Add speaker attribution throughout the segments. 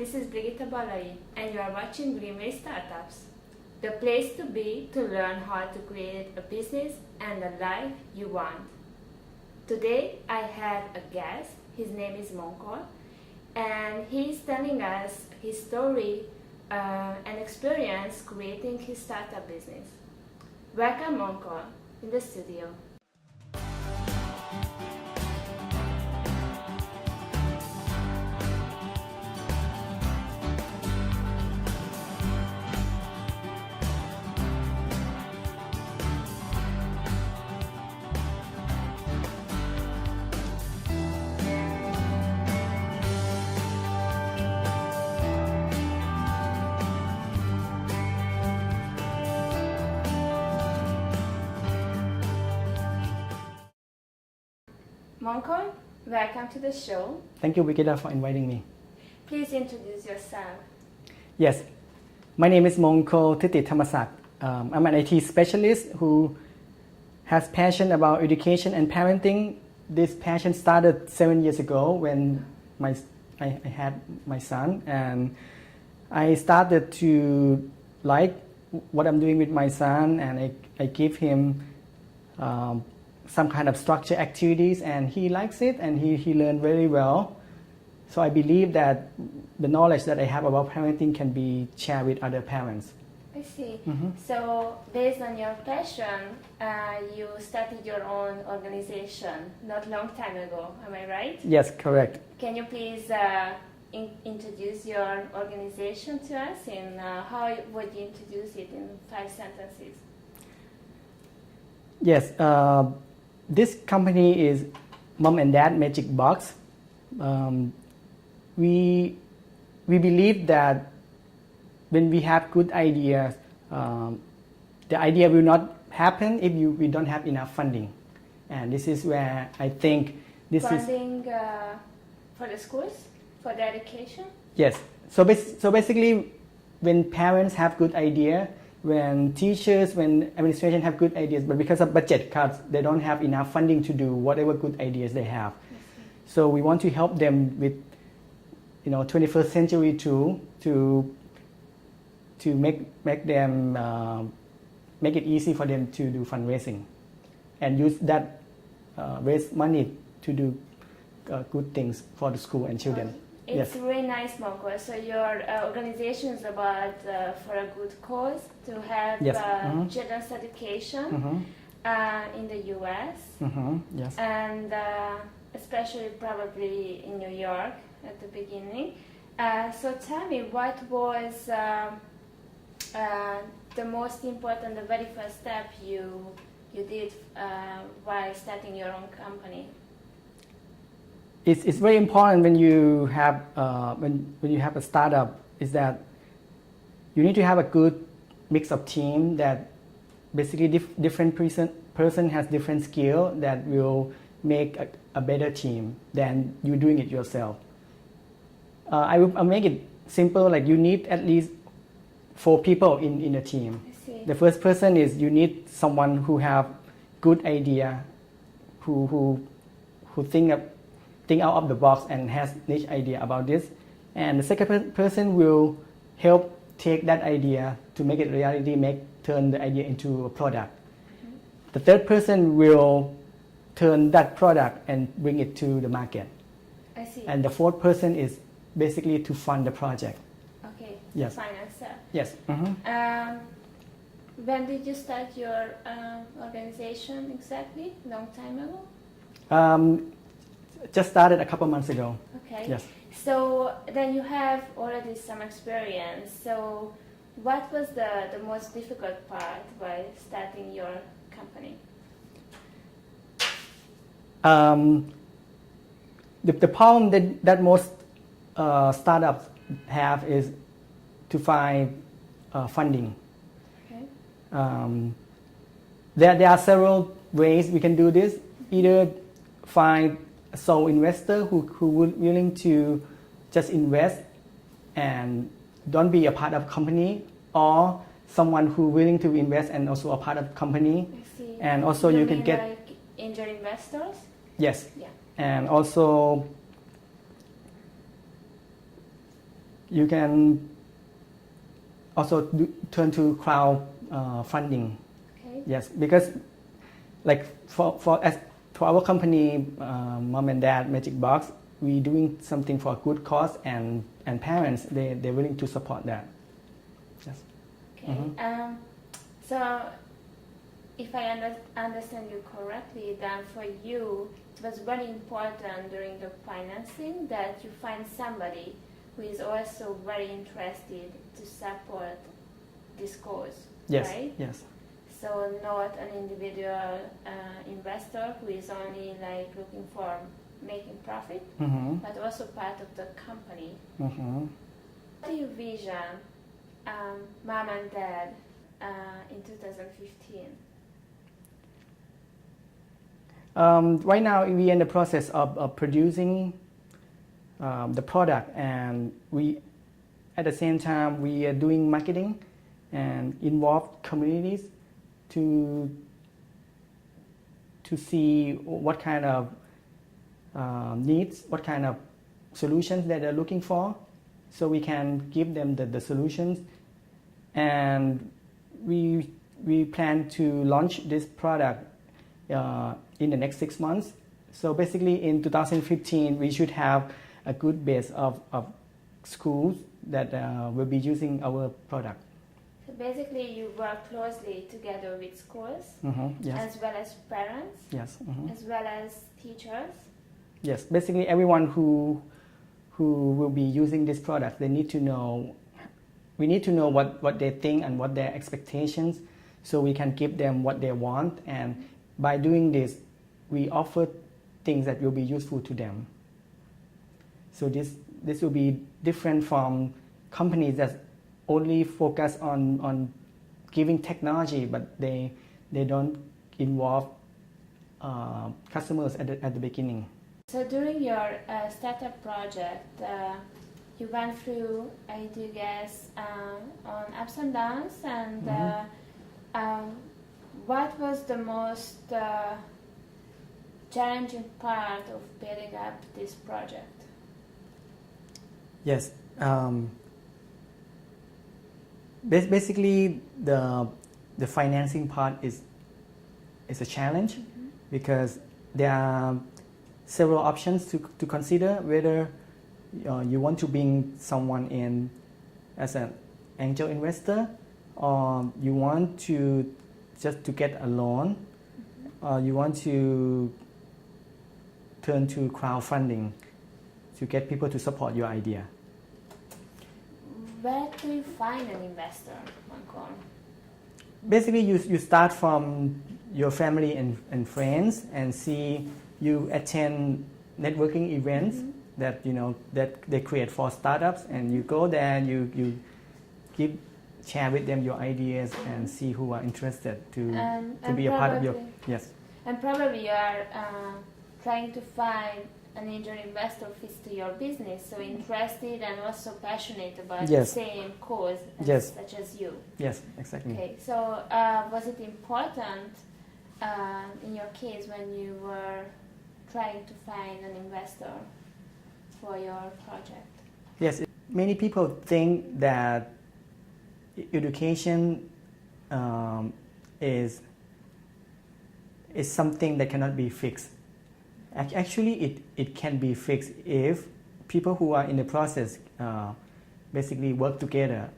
Speaker 1: This is Brigitte Balai, and you are watching GreenWay Startups, the place to be to learn how to create a business and a life you want. Today I have a guest. His name is Mongkol, and he is telling us his story and experience creating his startup business. Welcome, Mongkol, in the studio. Mongkol, welcome to the show.
Speaker 2: Thank you, Brigitte, for inviting me.
Speaker 1: Please introduce yourself.
Speaker 2: Yes, my name is Mongkol Thitithamasak. I'm an IT specialist who has passion about education and parenting. This passion started 7 years ago when I had my son, and I started to like what I'm doing with my son, and I give him some kind of structured activities, and he likes it, and he learned very well. So I believe that the knowledge that I have about parenting can be shared with other parents.
Speaker 1: I see. So based on your passion, you started your own organization not long time ago, am I right?
Speaker 2: Yes, correct.
Speaker 1: Can you please introduce your organization to us, and how would you introduce it in 5 sentences?
Speaker 2: Yes, this company is Mom and Dad Magicbox. We believe that when we have good ideas, the idea will not happen if we don't have enough funding. And this is where I think
Speaker 1: funding for the schools, for the education?
Speaker 2: Yes. So basically, when parents have good idea, when teachers, when administration have good ideas, but because of budget cuts, they don't have enough funding to do whatever good ideas they have. So we want to help them with, 21st century tool to make them make it easy for them to do fundraising, and use that raise money to do good things for the school and children.
Speaker 1: It's really nice, Mongkol. So your organization is about for a good cause to have children's education in the U.S.
Speaker 2: Yes.
Speaker 1: And especially probably in New York at the beginning. So tell me, what was the most important, the very first step you did while starting your own company?
Speaker 2: It's very important when you have when you have a startup, is that you need to have a good mix of team, that basically different person has different skill that will make a better team than you doing it yourself. I'll make it simple, like you need at least 4 people in a team. The first person is you need someone who have good idea, who think out of the box and has niche idea about this. And the second person will help take that idea to make it reality, turn the idea into a product. The third person will turn that product and bring it to the market.
Speaker 1: I see.
Speaker 2: And the fourth person is basically to fund the project.
Speaker 1: Okay.
Speaker 2: Yes.
Speaker 1: Financer.
Speaker 2: Yes.
Speaker 1: When did you start your organization exactly? Long time ago?
Speaker 2: Just started a couple months ago.
Speaker 1: Okay.
Speaker 2: Yes.
Speaker 1: So then you have already some experience. So what was the most difficult part while starting your company?
Speaker 2: The problem that most startups have is to find funding.
Speaker 1: Okay.
Speaker 2: There are several ways we can do this. Either find a sole investor who would willing to just invest and don't be a part of company, or someone who willing to invest and also a part of company.
Speaker 1: I see.
Speaker 2: And also you can get
Speaker 1: like angel investors?
Speaker 2: Yes.
Speaker 1: Yeah.
Speaker 2: And also you can also turn to crowd funding.
Speaker 1: Okay.
Speaker 2: Yes, because like for our company, Mom and Dad Magicbox, we doing something for a good cause, and parents they're willing to support that. Yes.
Speaker 1: Okay. So if I understand you correctly, then for you it was very important during the financing that you find somebody who is also very interested to support this cause.
Speaker 2: Yes.
Speaker 1: Right?
Speaker 2: Yes.
Speaker 1: So not an individual investor who is only like looking for making profit, but also part of the company. What do you vision Mom and Dad in 2015?
Speaker 2: Right now we're in the process of producing the product, and we at the same time we are doing marketing and involve communities to see what kind of needs, what kind of solutions that they're looking for, so we can give them the solutions. And we plan to launch this product in the next 6 months. So basically in 2015 we should have a good base of schools that will be using our product.
Speaker 1: So basically you work closely together with schools,
Speaker 2: Yes.
Speaker 1: as well as parents,
Speaker 2: Yes.
Speaker 1: as well as teachers.
Speaker 2: Yes, basically everyone who will be using this product, we need to know what they think and what their expectations, so we can give them what they want. And by doing this, we offer things that will be useful to them. So this will be different from companies that only focus on giving technology, but they don't involve customers at the beginning.
Speaker 1: So during your startup project, you went through, I do guess, on ups and downs, and what was the most challenging part of building up this project?
Speaker 2: Yes. Basically, the financing part is a challenge, because there are several options to consider, whether you want to bring someone in as an angel investor, or you want to just to get a loan, or you want to turn to crowdfunding to get people to support your idea.
Speaker 1: Where do you find an investor, Mongkol?
Speaker 2: Basically, you start from your family and friends, and see, you attend networking events that they create for startups, and you go there and you share with them your ideas and see who are interested to be a part of your. Yes.
Speaker 1: And probably you are trying to find an angel investor fits to your business, so interested and also passionate about the same cause such as you.
Speaker 2: Yes, exactly.
Speaker 1: Okay, so was it important in your case when you were trying to find an investor for your project?
Speaker 2: Yes, many people think that education is something that cannot be fixed. Actually, it can be fixed if people who are in the process basically work together.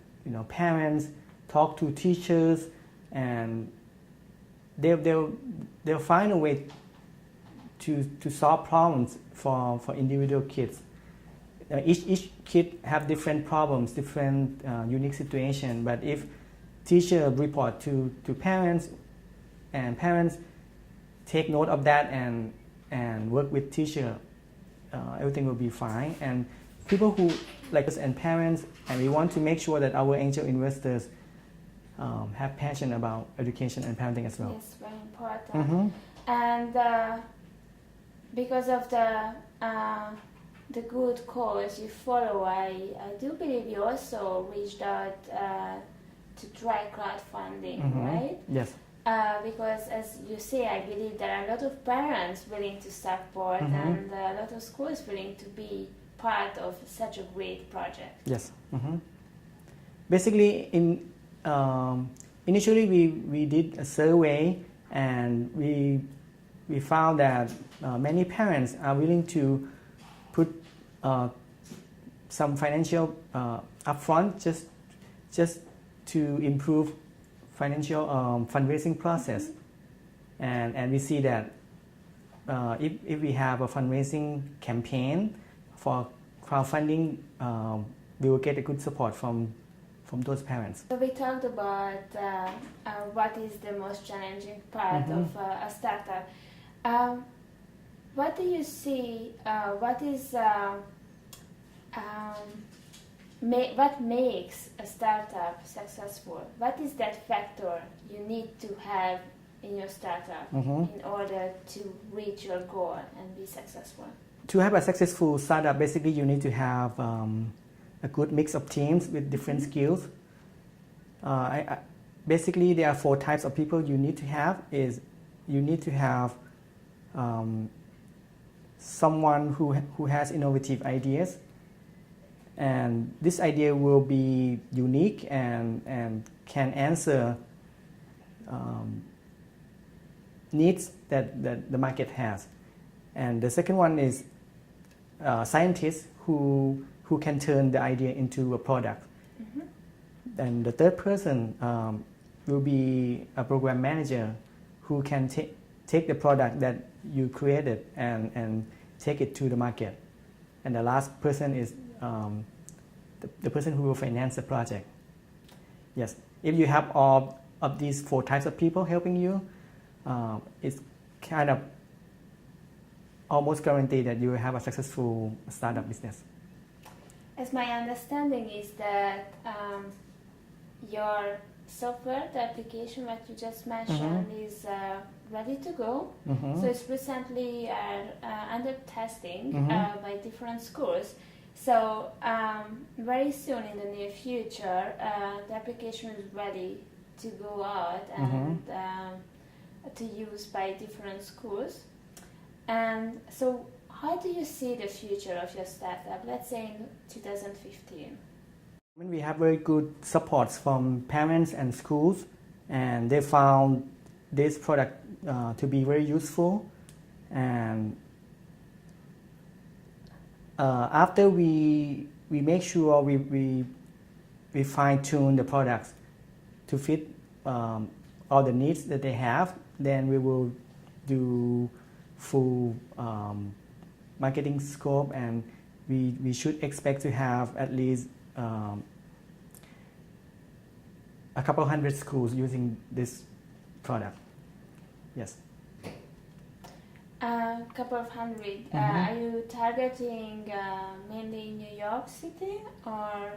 Speaker 2: Parents talk to teachers, and they'll find a way to solve problems for individual kids. Each kid have different problems, different unique situation. But if teacher report to parents, and parents take note of that and work with teacher, everything will be fine. And people who like us and parents, and we want to make sure that our angel investors have passion about education and parenting as well.
Speaker 1: Yes, very important. And because of the good cause you follow, I do believe you also reached out to try crowdfunding, right?
Speaker 2: Yes.
Speaker 1: because as you say, I believe there are a lot of parents willing to support and a lot of schools willing to be part of such a great project.
Speaker 2: Yes. Basically, initially we did a survey, and we found that many parents are willing to put some financial upfront just to improve financial fundraising process, and we see that if we have a fundraising campaign for crowdfunding, we will get a good support from those parents.
Speaker 1: So we talked about what is the most challenging part of a startup. What do you see? What makes a startup successful? What is that factor you need to have in your startup in order to reach your goal and be successful?
Speaker 2: To have a successful startup, basically you need to have a good mix of teams with different skills. Basically, there are 4 types of people you need to have. You need to have someone who has innovative ideas, and this idea will be unique and can answer needs that the market has. And the second one is scientists who can turn the idea into a product. And the third person will be a program manager who can take the product that you created and take it to the market. And the last person is the person who will finance the project. Yes, if you have all of these 4 types of people helping you, it's kind of almost guaranteed that you will have a successful startup business.
Speaker 1: As my understanding is that your software, the application that you just mentioned, is ready to go. So it's recently under testing by different schools. So very soon in the near future, the application is ready to go out and to use by different schools. And so how do you see the future of your startup, let's say in 2015?
Speaker 2: We have very good supports from parents and schools, and they found this product to be very useful. And after we make sure we fine-tune the products to fit all the needs that they have, then we will do full marketing scope, and we should expect to have at least a couple hundred schools using this product. Yes.
Speaker 1: A couple of hundred. Are you targeting mainly New York City or?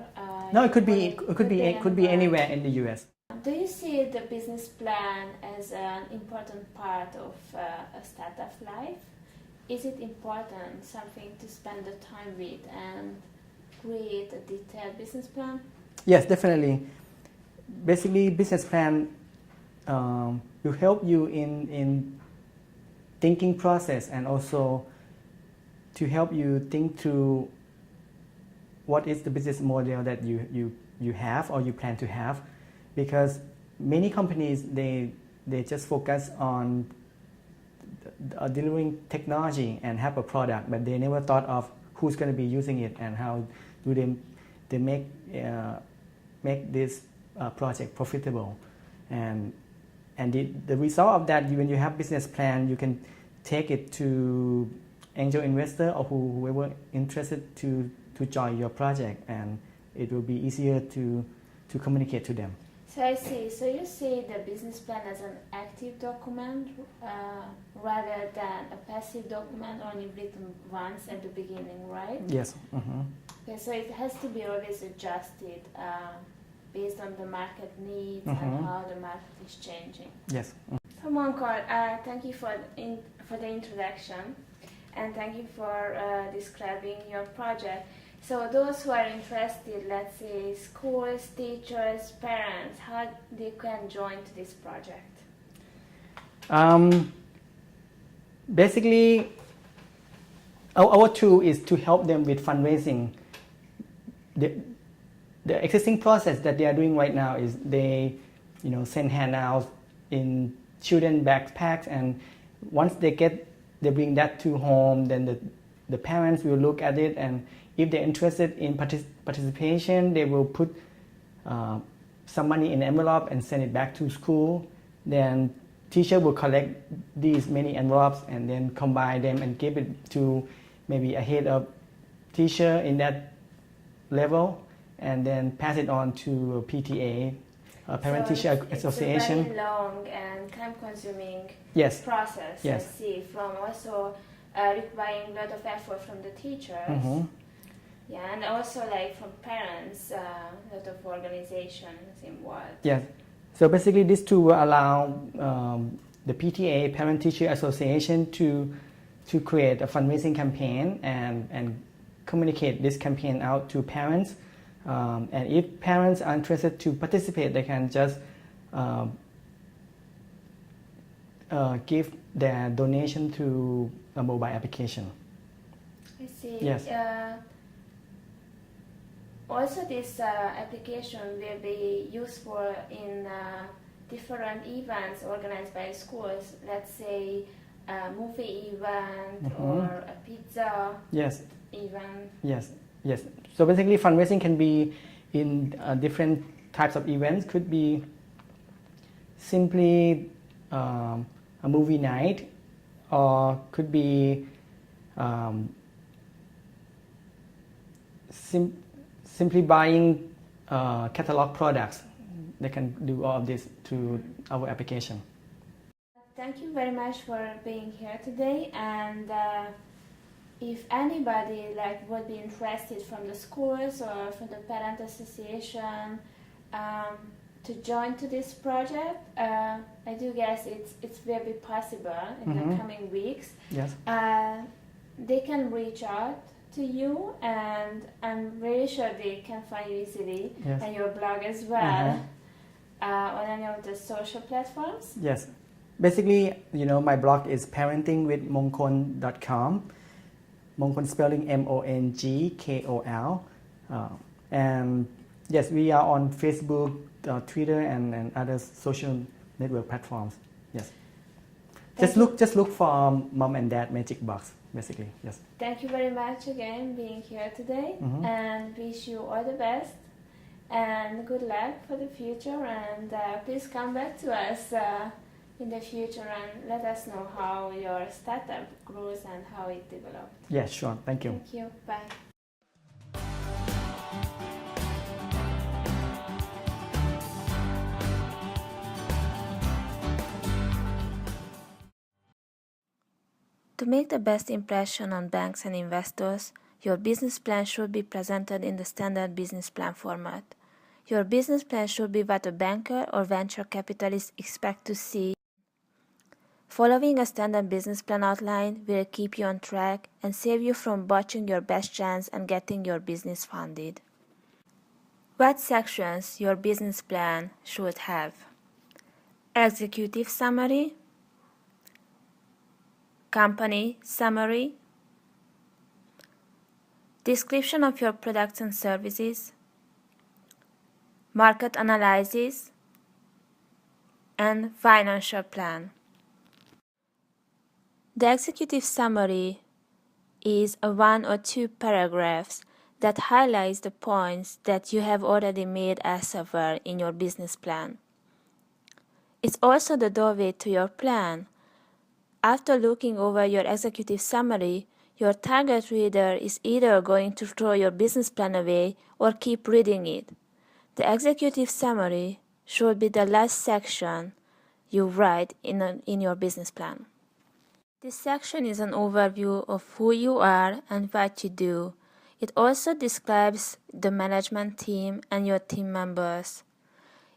Speaker 2: No, it could be anywhere in the U.S.
Speaker 1: Do you see the business plan as an important part of a startup life? Is it important, something to spend the time with and create a detailed business plan?
Speaker 2: Yes, definitely. Basically, business plan will help you in thinking process, and also to help you think through what is the business model that you have or you plan to have. Because many companies, they just focus on delivering technology and have a product, but they never thought of who's going to be using it and how do they make this project profitable. And the result of that, when you have business plan, you can take it to angel investor or whoever interested to join your project, and it will be easier to communicate to them.
Speaker 1: So I see. So you see the business plan as an active document rather than a passive document only written once at the beginning, right?
Speaker 2: Yes.
Speaker 1: Okay, so it has to be always adjusted based on the market needs and how the market is changing.
Speaker 2: Yes.
Speaker 1: So Mongkol, thank you for the introduction, and thank you for describing your project. So those who are interested, let's say schools, teachers, parents, how they can join to this project?
Speaker 2: Um, Basically, our tool is to help them with fundraising. The existing process that they are doing right now is they, send handouts in children backpacks, and once they bring that to home, then the parents will look at it, and if they're interested in participation, they will put some money in an envelope and send it back to school. Then teacher will collect these many envelopes and then combine them and give it to maybe a head of teacher in that level, and then pass it on to a PTA, Parent Teacher Association.
Speaker 1: It's a very long and time-consuming
Speaker 2: Yes.
Speaker 1: process.
Speaker 2: Yes.
Speaker 1: I see. From also requiring a lot of effort from the teachers.
Speaker 2: Mm-hmm.
Speaker 1: Yeah, and also like from parents, a lot of organizations involved.
Speaker 2: Yes. So basically, this tool will allow the PTA, Parent Teacher Association, to create a fundraising campaign and communicate this campaign out to parents. And if parents are interested to participate, they can just give their donation through a mobile application.
Speaker 1: I see.
Speaker 2: Yes.
Speaker 1: Also, this application will be useful in different events organized by schools. Let's say a movie event
Speaker 2: Mm-hmm.
Speaker 1: or a pizza
Speaker 2: Yes.
Speaker 1: event.
Speaker 2: Yes. Yes. So basically, fundraising can be in different types of events. Could be simply a movie night, or could be simply buying catalog products. They can do all of this through our application.
Speaker 1: Thank you very much for being here today. And if anybody would be interested from the schools or from the parent association to join to this project, I do guess it's will be possible in
Speaker 2: Mm-hmm.
Speaker 1: the coming weeks.
Speaker 2: Yes.
Speaker 1: They can reach out to you, and I'm really sure they can find you easily,
Speaker 2: Yes.
Speaker 1: and your blog as well, on any of the social platforms.
Speaker 2: Yes. Basically, my blog is parentingwithmongkol.com. Mongkol spelling Mongkol. And yes, we are on Facebook, Twitter, and other social network platforms. Yes. Just look for Mom and Dad Magicbox, basically. Yes.
Speaker 1: Thank you very much again being here today,
Speaker 2: Mhm.
Speaker 1: and wish you all the best and good luck for the future, and please come back to us in the future and let us know how your startup grows and how it developed.
Speaker 2: Yeah, sure. Thank you.
Speaker 1: Thank you. Bye. To make the best impression on banks and investors, your business plan should be presented in the standard business plan format. Your business plan should be what a banker or venture capitalist expect to see. Following a standard business plan outline will keep you on track and save you from botching your best chance and getting your business funded. What sections your business plan should have? Executive summary, company summary, description of your products and services, market analysis, and financial plan. The executive summary is a 1 or 2 paragraphs that highlights the points that you have already made elsewhere in your business plan. It's also the doorway to your plan. After looking over your executive summary, your target reader is either going to throw your business plan away or keep reading it. The executive summary should be the last section you write in your business plan. This section is an overview of who you are and what you do. It also describes the management team and your team members.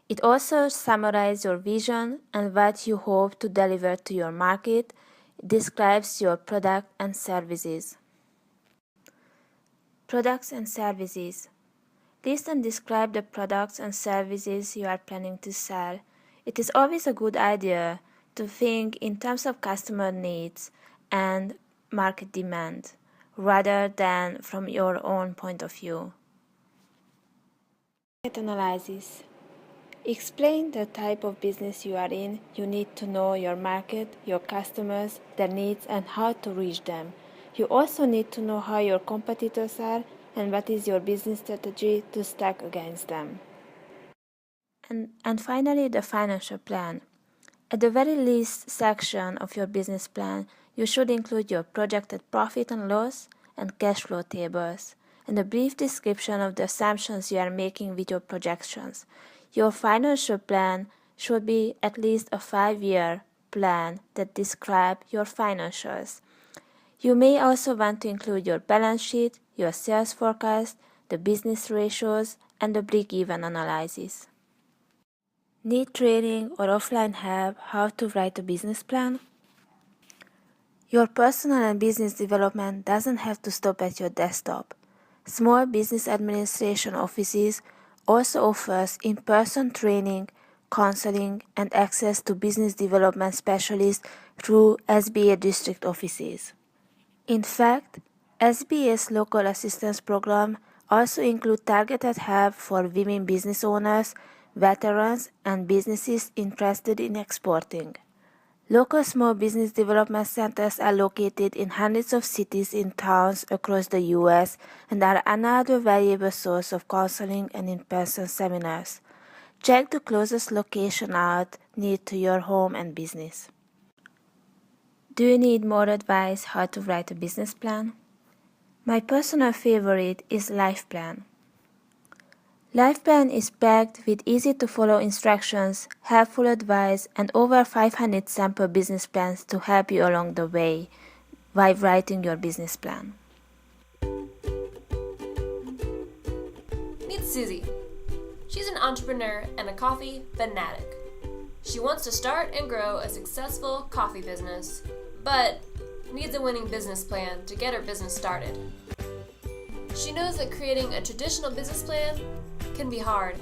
Speaker 1: It also summarizes your vision and what you hope to deliver to your market. It describes your product and services. Products and services. List and describe the products and services you are planning to sell. It is always a good idea to think in terms of customer needs and market demand, rather than from your own point of view. Market analysis. Explain the type of business you are in. You need to know your market, your customers, their needs, and how to reach them. You also need to know how your competitors are and what is your business strategy to stack against them. And finally, the financial plan. At the very least section of your business plan, you should include your projected profit and loss and cash flow tables, and a brief description of the assumptions you are making with your projections. Your financial plan should be at least a 5-year plan that describes your financials. You may also want to include your balance sheet, your sales forecast, the business ratios, and the break-even analysis. Need training or offline help how to write a business plan? Your personal and business development doesn't have to stop at your desktop. Small business administration offices also offers in-person training, counseling, and access to business development specialists through SBA district offices. In fact, SBA's local assistance program also includes targeted help for women business owners, veterans, and businesses interested in exporting. Local small business development centers are located in hundreds of cities and towns across the U.S. and are another valuable source of counseling and in-person seminars. Check the closest location out near to your home and business. Do you need more advice how to write a business plan? My personal favorite is Life Plan. Life Plan is packed with easy-to-follow instructions, helpful advice, and over 500 sample business plans to help you along the way while writing your business plan.
Speaker 3: Meet Susie. She's an entrepreneur and a coffee fanatic. She wants to start and grow a successful coffee business, but needs a winning business plan to get her business started. She knows that creating a traditional business plan can be hard,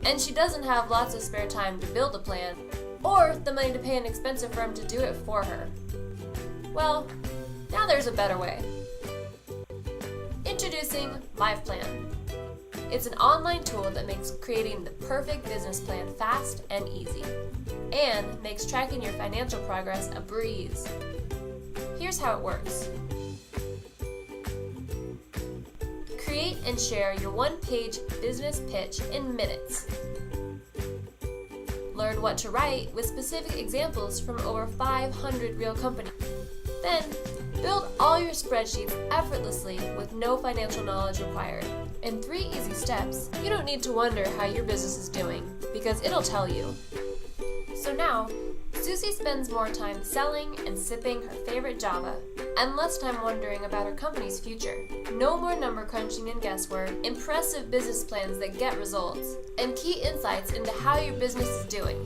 Speaker 3: and she doesn't have lots of spare time to build a plan or the money to pay an expensive firm to do it for her. Well, now there's a better way. Introducing Life Plan. It's an online tool that makes creating the perfect business plan fast and easy, and makes tracking your financial progress a breeze. Here's how it works. Create and share your one-page business pitch in minutes. Learn what to write with specific examples from over 500 real companies. Then, build all your spreadsheets effortlessly with no financial knowledge required. In 3 easy steps, you don't need to wonder how your business is doing, because it'll tell you. So now, Susie spends more time selling and sipping her favorite Java, and less time wondering about her company's future. No more number crunching and guesswork, impressive business plans that get results, and key insights into how your business is doing.